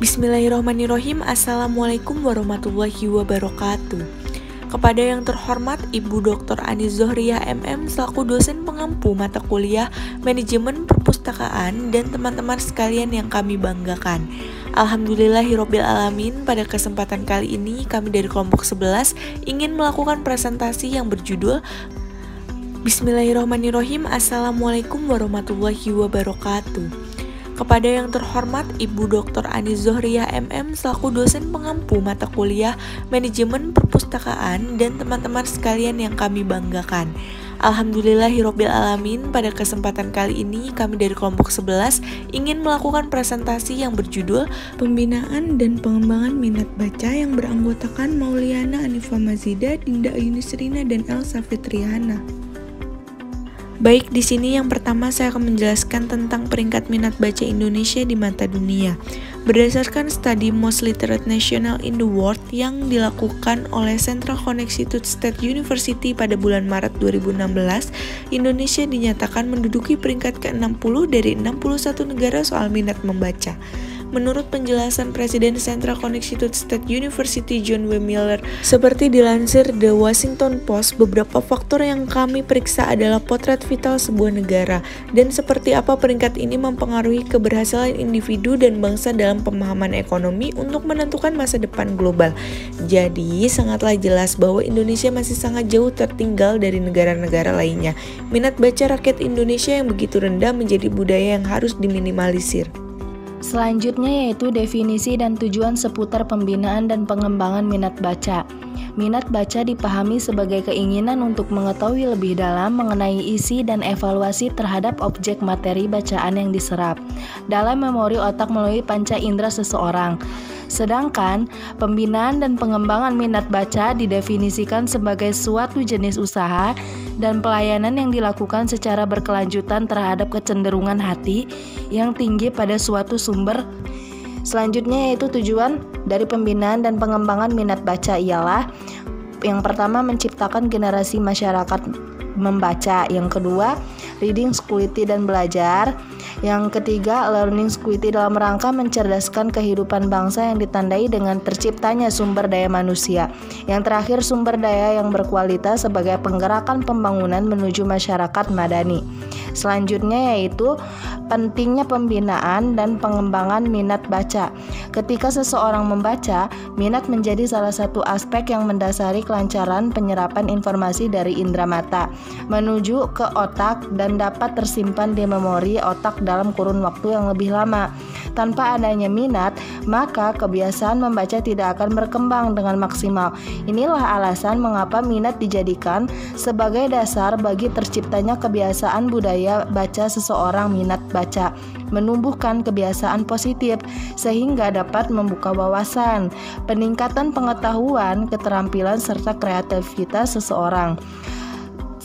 Bismillahirrahmanirrahim. Assalamualaikum warahmatullahi wabarakatuh. Kepada yang terhormat Ibu Dr. Ani Zohriyah MM selaku dosen pengampu mata kuliah Manajemen Perpustakaan dan teman-teman sekalian yang kami banggakan. Alhamdulillahirabbil alamin, pada kesempatan kali ini kami dari kelompok 11 ingin melakukan presentasi yang berjudul Bismillahirrahmanirrahim. Assalamualaikum warahmatullahi wabarakatuh. Kepada yang terhormat Ibu Dr. Ani Zohriyah MM selaku dosen pengampu mata kuliah Manajemen Perpustakaan dan teman-teman sekalian yang kami banggakan. Alhamdulillahirabbil alamin, pada kesempatan kali ini kami dari kelompok 11 ingin melakukan presentasi yang berjudul Pembinaan dan Pengembangan Minat Baca yang beranggotakan Mauliana Anifah Mazida, Dinda Ayunisrina, dan Elsa Fitriana. Baik, di sini yang pertama saya akan menjelaskan tentang peringkat minat baca Indonesia di mata dunia. Berdasarkan studi Most Literate National in the World yang dilakukan oleh Central Connecticut State University pada bulan Maret 2016, Indonesia dinyatakan menduduki peringkat ke-60 dari 61 negara soal minat membaca. Menurut penjelasan Presiden Central Connecticut State University John W. Miller, seperti dilansir The Washington Post, beberapa faktor yang kami periksa adalah potret vital sebuah negara dan seperti apa peringkat ini mempengaruhi keberhasilan individu dan bangsa dalam pemahaman ekonomi untuk menentukan masa depan global. Jadi, sangatlah jelas bahwa Indonesia masih sangat jauh tertinggal dari negara-negara lainnya. Minat baca rakyat Indonesia yang begitu rendah menjadi budaya yang harus diminimalisir. Selanjutnya yaitu definisi dan tujuan seputar pembinaan dan pengembangan minat baca. Minat baca dipahami sebagai keinginan untuk mengetahui lebih dalam mengenai isi dan evaluasi terhadap objek materi bacaan yang diserap dalam memori otak melalui panca indera seseorang. Sedangkan pembinaan dan pengembangan minat baca didefinisikan sebagai suatu jenis usaha dan pelayanan yang dilakukan secara berkelanjutan terhadap kecenderungan hati yang tinggi pada suatu sumber. Selanjutnya yaitu tujuan dari pembinaan dan pengembangan minat baca ialah yang pertama menciptakan generasi masyarakat membaca, yang kedua reading quality dan belajar, yang ketiga learning quality dalam rangka mencerdaskan kehidupan bangsa yang ditandai dengan terciptanya sumber daya manusia, yang terakhir sumber daya yang berkualitas sebagai penggerakan pembangunan menuju masyarakat madani. Selanjutnya yaitu pentingnya pembinaan dan pengembangan minat baca. Ketika seseorang membaca, minat menjadi salah satu aspek yang mendasari kelancaran penyerapan informasi dari indera mata menuju ke otak dan dapat tersimpan di memori otak dalam kurun waktu yang lebih lama. Tanpa adanya minat, maka kebiasaan membaca tidak akan berkembang dengan maksimal. Inilah alasan mengapa minat dijadikan sebagai dasar bagi terciptanya kebiasaan budaya baca seseorang. Minat baca menumbuhkan kebiasaan positif sehingga dapat membuka wawasan, peningkatan pengetahuan, keterampilan, serta kreativitas seseorang.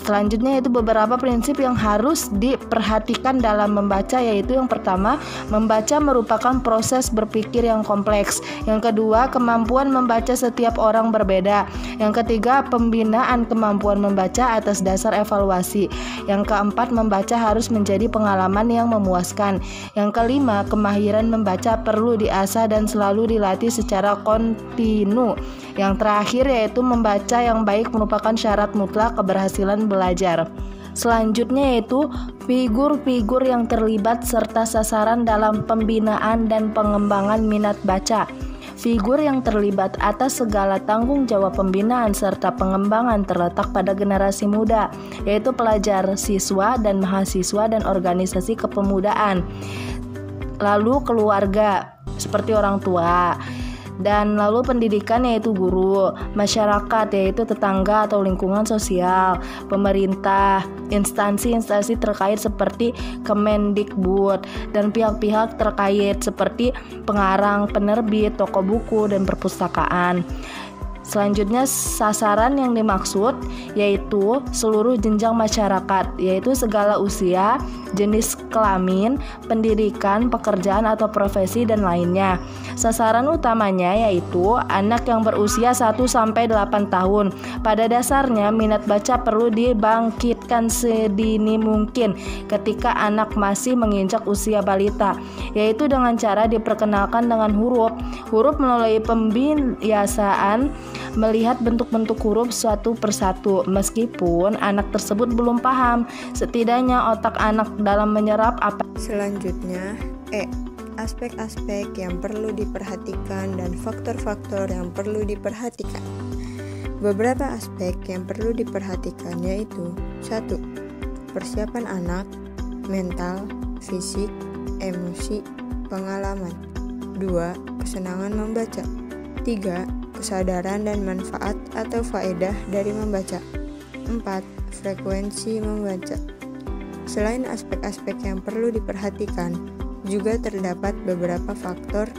Selanjutnya yaitu beberapa prinsip yang harus diperhatikan dalam membaca, yaitu yang pertama, membaca merupakan proses berpikir yang kompleks. Yang kedua, kemampuan membaca setiap orang berbeda. Yang ketiga, pembinaan kemampuan membaca atas dasar evaluasi. Yang keempat, membaca harus menjadi pengalaman yang memuaskan. Yang kelima, kemahiran membaca perlu diasah dan selalu dilatih secara kontinu. Yang terakhir yaitu membaca yang baik merupakan syarat mutlak keberhasilan belajar. Selanjutnya yaitu figur-figur yang terlibat serta sasaran dalam pembinaan dan pengembangan minat baca. Figur yang terlibat atas segala tanggung jawab pembinaan serta pengembangan terletak pada generasi muda, yaitu pelajar, siswa, dan mahasiswa dan organisasi kepemudaan. Lalu keluarga seperti orang tua. Dan lalu pendidikan yaitu guru, masyarakat yaitu tetangga atau lingkungan sosial, pemerintah, instansi-instansi terkait seperti Kemendikbud, dan pihak-pihak terkait seperti pengarang, penerbit, toko buku, dan perpustakaan. Selanjutnya sasaran yang dimaksud yaitu seluruh jenjang masyarakat, yaitu segala usia, jenis kelamin, pendidikan, pekerjaan atau profesi, dan lainnya. Sasaran utamanya yaitu anak yang berusia 1-8 tahun. Pada dasarnya, minat baca perlu dibangkitkan sedini mungkin ketika anak masih menginjak usia balita, yaitu dengan cara diperkenalkan dengan huruf melalui pembiasaan melihat bentuk-bentuk huruf satu persatu. Meskipun anak tersebut belum paham, setidaknya otak anak dalam menyerap apa. Selanjutnya, aspek-aspek yang perlu diperhatikan dan faktor-faktor yang perlu diperhatikan. Beberapa aspek yang perlu diperhatikan yaitu 1. Persiapan anak, mental, fisik, emosi, pengalaman. 2. Kesenangan membaca. 3. Kesadaran dan manfaat atau faedah dari membaca. 4. Frekuensi membaca. Selain aspek-aspek yang perlu diperhatikan, juga terdapat beberapa faktor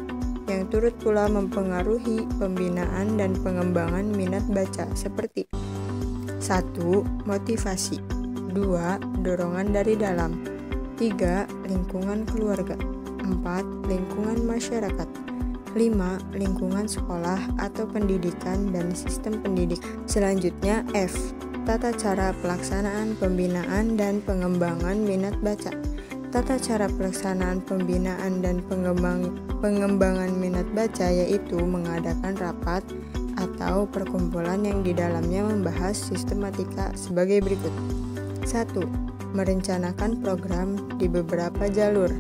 yang turut pula mempengaruhi pembinaan dan pengembangan minat baca seperti 1. Motivasi. 2. Dorongan dari dalam. 3. Lingkungan keluarga. 4. Lingkungan masyarakat. 5. Lingkungan sekolah atau pendidikan dan sistem pendidik. Selanjutnya F. Tata cara pelaksanaan pembinaan dan pengembangan minat baca. Tata cara pelaksanaan pembinaan dan pengembangan minat baca yaitu mengadakan rapat atau perkumpulan yang di dalamnya membahas sistematika sebagai berikut. 1. Merencanakan program di beberapa jalur: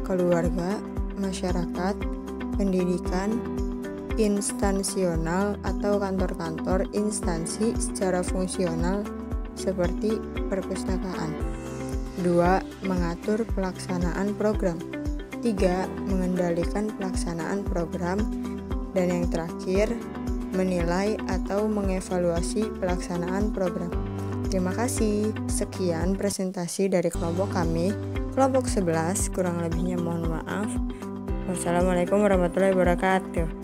keluarga, masyarakat, pendidikan, instansional atau kantor-kantor instansi secara fungsional seperti perpustakaan. 2. Mengatur pelaksanaan program. 3. Mengendalikan pelaksanaan program. Dan yang terakhir, menilai atau mengevaluasi pelaksanaan program. Terima kasih. Sekian presentasi dari kelompok kami, kelompok 11, kurang lebihnya mohon maaf. Wassalamualaikum warahmatullahi wabarakatuh.